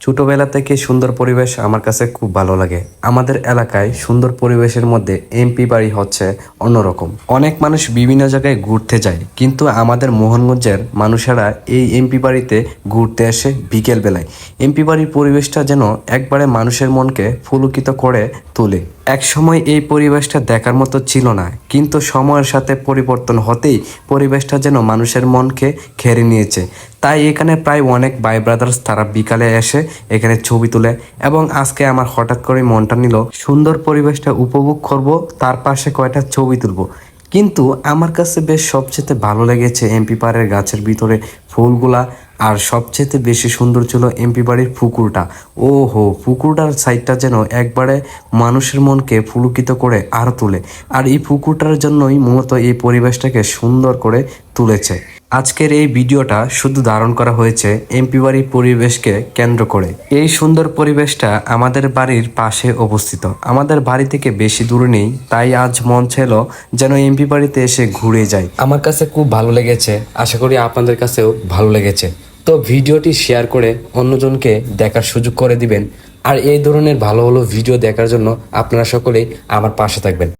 ছোটবেলা থেকে সুন্দর পরিবেশ আমার কাছে খুব ভালো লাগে। আমাদের এলাকায় সুন্দর পরিবেশের মধ্যে এমপি বাড়ি হচ্ছে অন্যরকম। অনেক মানুষ বিভিন্ন জায়গায় ঘুরতে যায়, কিন্তু আমাদের মোহনগঞ্জের মানুষেরা এই এমপি বাড়িতে ঘুরতে আসে বিকেল বেলায়। এমপি বাড়ির পরিবেশটা যেন একবারে মানুষের মনকে পুলকিত করে তোলে। এক সময় এই পরিবেশটা দেখার মতো ছিল না, কিন্তু সময়ের সাথে পরিবর্তন হতেই পরিবেশটা যেন মানুষের মনকে ঘেরে নিয়েছে। তাই এখানে প্রায় অনেক ভাই ব্রাদার্স তারা বিকালে এসে এখানে ছবি তোলে, এবং আজকে আমার হঠাৎ করে মনটা নিল সুন্দর পরিবেশটা উপভোগ করব, তার পাশে কয়টা ছবি তুলব। কিন্তু আমার কাছে বেশ সবচেয়ে ভালো লেগেছে এমপি পাড়ের গাছের ভিতরে ফুলগুলা, আর সবচেয়ে বেশি সুন্দর ছিল এমপি বাড়ির পুকুরটা। ও হো, পুকুরটার সাইডটা যেন একবারে মানুষের মনকে পুলকিত করে আর তোলে। আর এই পুকুরটার জন্যই মূলত এই পরিবেশটাকে সুন্দর করে তুলেছে। আজকের এই ভিডিওটা শুধু ধারণ করা হয়েছে এমপি বাড়ির পরিবেশকে কেন্দ্র করে। এই সুন্দর পরিবেশটা আমাদের বাড়ির পাশে অবস্থিত, আমাদের বাড়ি থেকে বেশি দূরে নেই। তাই আজ মন ছিল যেন এমপি বাড়িতে এসে ঘুরে যাই। আমার কাছে খুব ভালো লেগেছে, আশা করি আপনাদের কাছেও ভালো লেগেছে। তো ভিডিওটি শেয়ার করে অন্যজনকে দেখার সুযোগ করে দিবেন। আর এই ধরনের ভালো ভালো ভিডিও দেখার জন্য আপনারা সকলেই আমার পাশে থাকবেন।